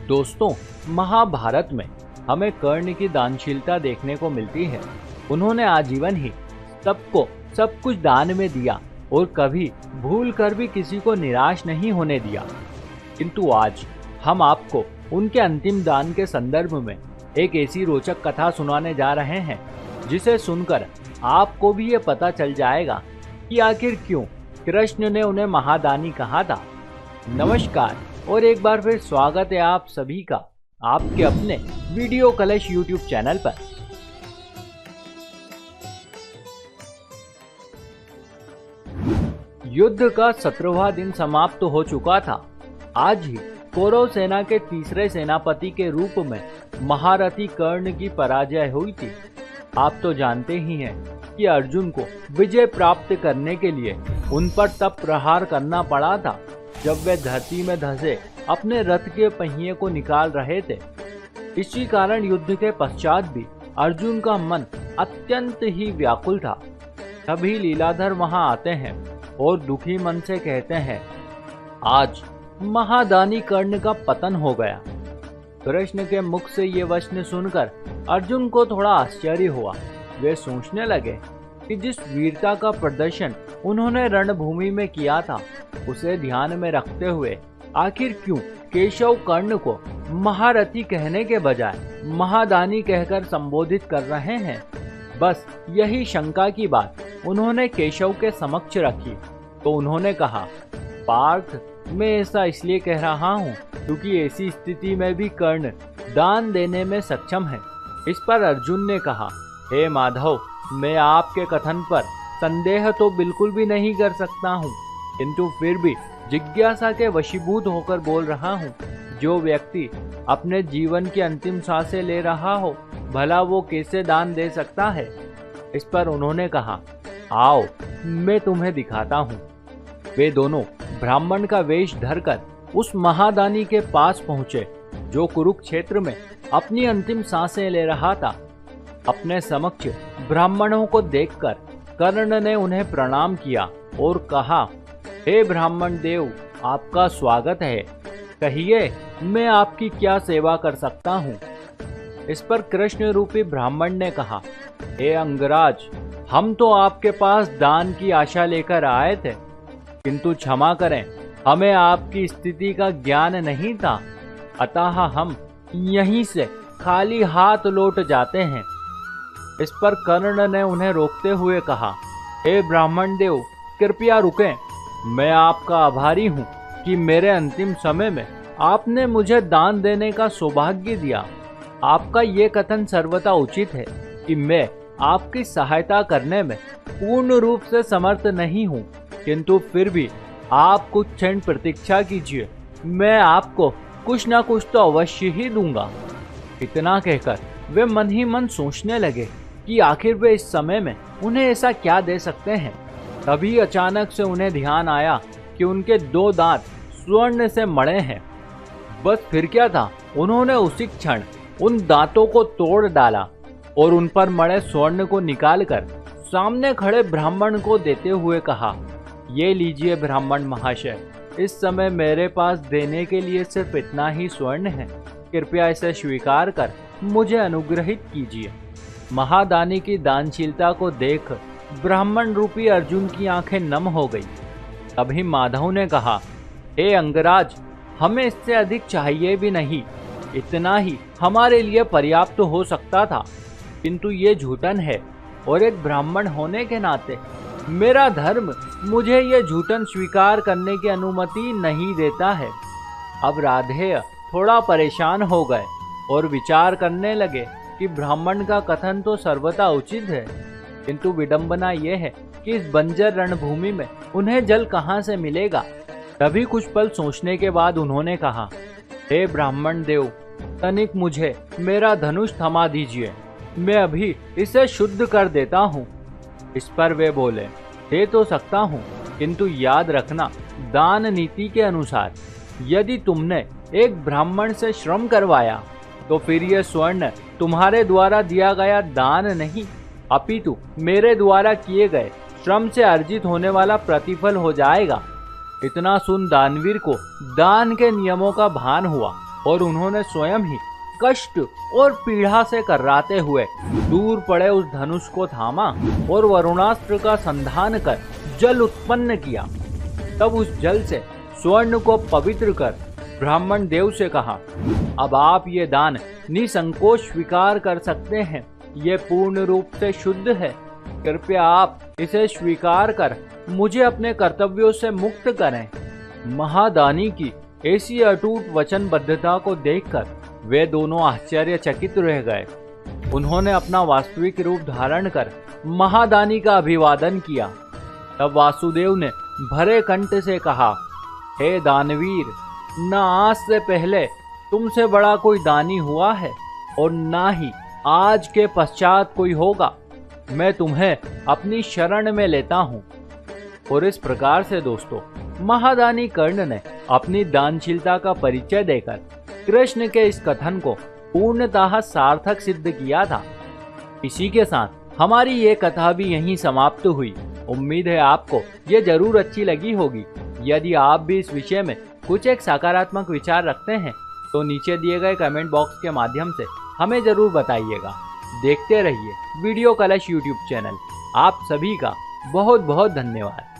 दोस्तों, महाभारत में हमें कर्ण की दानशीलता देखने को मिलती है। उन्होंने आजीवन ही सबको सब कुछ दान में दिया और कभी भूल कर भी किसी को निराश नहीं होने दिया। किंतु आज हम आपको उनके अंतिम दान के संदर्भ में एक ऐसी रोचक कथा सुनाने जा रहे हैं जिसे सुनकर आपको भी ये पता चल जाएगा कि आखिर क्यों कृष्ण ने उन्हें महादानी कहा था। नमस्कार और एक बार फिर स्वागत है आप सभी का आपके अपने वीडियो कलश यूट्यूब चैनल पर। युद्ध का 17वां दिन समाप्त हो चुका था। आज ही कौरव सेना के तीसरे सेनापति के रूप में महारथी कर्ण की पराजय हुई थी। आप तो जानते ही हैं कि अर्जुन को विजय प्राप्त करने के लिए उन पर तप प्रहार करना पड़ा था जब वे धरती में धंसे अपने रथ के पहिए को निकाल रहे थे। इसी कारण युद्ध के पश्चात भी अर्जुन का मन अत्यंत ही व्याकुल था। तभी लीलाधर वहां आते हैं और दुखी मन से कहते हैं, आज महादानी कर्ण का पतन हो गया। कृष्ण के मुख से ये वचन सुनकर अर्जुन को थोड़ा आश्चर्य हुआ। वे सोचने लगे कि जिस वीरता का प्रदर्शन उन्होंने रणभूमि में किया था उसे ध्यान में रखते हुए आखिर क्यों केशव कर्ण को महारथी कहने के बजाय महादानी कहकर संबोधित कर रहे हैं। बस यही शंका की बात उन्होंने केशव के समक्ष रखी तो उन्होंने कहा, पार्थ, मैं ऐसा इसलिए कह रहा हूँ क्योंकि ऐसी स्थिति में भी कर्ण दान देने में सक्षम है। इस पर अर्जुन ने कहा, हे माधव, मैं आपके कथन पर संदेह तो बिल्कुल भी नहीं कर सकता हूँ, किंतु फिर भी जिज्ञासा के वशीभूत होकर बोल रहा हूँ। जो व्यक्ति अपने जीवन की अंतिम सांसें ले रहा हो, भला वो कैसे दान दे सकता है। इस पर उन्होंने कहा, आओ मैं तुम्हें दिखाता हूँ। वे दोनों ब्राह्मण का वेश धरकर उस महादानी के पास पहुंचे जो कुरुक्षेत्र में अपनी अंतिम सांसें ले रहा था। अपने समक्ष ब्राह्मणों को देखकर कर्ण ने उन्हें प्रणाम किया और कहा, हे ब्राह्मण देव, आपका स्वागत है। कहिए, मैं आपकी क्या सेवा कर सकता हूँ। इस पर कृष्ण रूपी ब्राह्मण ने कहा, हे अंगराज, हम तो आपके पास दान की आशा लेकर आए थे, किंतु क्षमा करें, हमें आपकी स्थिति का ज्ञान नहीं था, अतः हम यहीं से खाली हाथ लौट जाते हैं। इस पर कर्ण ने उन्हें रोकते हुए कहा, हे ब्राह्मण देव, कृपया रुकें। मैं आपका आभारी हूँ कि मेरे अंतिम समय में आपने मुझे दान देने का सौभाग्य दिया। आपका ये कथन सर्वथा उचित है कि मैं आपकी सहायता करने में पूर्ण रूप से समर्थ नहीं हूँ, किंतु फिर भी आप कुछ क्षण प्रतीक्षा कीजिए, मैं आपको कुछ ना कुछ तो अवश्य ही दूंगा। इतना कहकर वे मन ही मन सोचने लगे कि आखिर वे इस समय में उन्हें ऐसा क्या दे सकते हैं। तभी अचानक से उन्हें ध्यान आया कि उनके 2 दांत स्वर्ण से मड़े हैं। बस फिर क्या था, उन्होंने उसी क्षण उन दांतों को तोड़ डाला और उन पर मड़े स्वर्ण को निकालकर सामने खड़े ब्राह्मण को देते हुए कहा, ये लीजिए ब्राह्मण महाशय, इस समय मेरे पास देने के लिए सिर्फ इतना ही स्वर्ण है, कृपया इसे स्वीकार कर मुझे अनुग्रहित कीजिए। महादानी की दानशीलता को देख ब्राह्मण रूपी अर्जुन की आंखें नम हो गई। तभी माधव ने कहा, हे अंगराज, हमें इससे अधिक चाहिए भी नहीं, इतना ही हमारे लिए पर्याप्त हो सकता था, किंतु ये झूठन है और एक ब्राह्मण होने के नाते मेरा धर्म मुझे ये झूठन स्वीकार करने की अनुमति नहीं देता है। अब राधेय थोड़ा परेशान हो गए और विचार करने लगे कि ब्राह्मण का कथन तो सर्वथा उचित है, किंतु विडंबना यह है कि इस बंजर रणभूमि में उन्हें जल कहाँ से मिलेगा। तभी कुछ पल सोचने के बाद उन्होंने कहा, हे ब्राह्मण देव, तनिक मुझे मेरा धनुष थमा दीजिए, मैं अभी इसे शुद्ध कर देता हूँ। इस पर वे बोले, दे तो सकता हूँ, किंतु याद रखना, दान नीति के अनुसार यदि तुमने एक ब्राह्मण से श्रम करवाया तो फिर यह स्वर्ण तुम्हारे द्वारा दिया गया दान नहीं, अपितु मेरे द्वारा किए गए श्रम से अर्जित होने वाला प्रतिफल हो जाएगा। इतना सुन दानवीर को दान के नियमों का भान हुआ और उन्होंने स्वयं ही कष्ट और पीड़ा से कर्राते हुए दूर पड़े उस धनुष को थामा और वरुणास्त्र का संधान कर जल उत्पन्न किया। तब उस जल से स्वर्ण को पवित्र कर ब्राह्मण देव से कहा, अब आप ये दान निसंकोच स्वीकार कर सकते हैं। ये पूर्ण रूप से शुद्ध है। कृपया आप इसे स्वीकार कर मुझे अपने कर्तव्यों से मुक्त करें। महादानी की ऐसी अटूट वचनबद्धता को देखकर वे दोनों आश्चर्यचकित रह गए। उन्होंने अपना वास्तविक रूप धारण कर महादानी का अभिवादन किया। तब वासुदेव ने भरे कंठ से कहा, हे दानवीर, न आज से पहले तुमसे बड़ा कोई दानी हुआ है और ना ही आज के पश्चात कोई होगा। मैं तुम्हें अपनी शरण में लेता हूँ। और इस प्रकार से दोस्तों, महादानी कर्ण ने अपनी दानशीलता का परिचय देकर कृष्ण के इस कथन को पूर्णतः सार्थक सिद्ध किया था। इसी के साथ हमारी ये कथा भी यहीं समाप्त हुई। उम्मीद है आपको ये जरूर अच्छी लगी होगी। यदि आप भी इस विषय में कुछ एक सकारात्मक विचार रखते हैं तो नीचे दिए गए कमेंट बॉक्स के माध्यम से हमें जरूर बताइएगा। देखते रहिए वीडियो कलश यूट्यूब चैनल। आप सभी का बहुत बहुत धन्यवाद।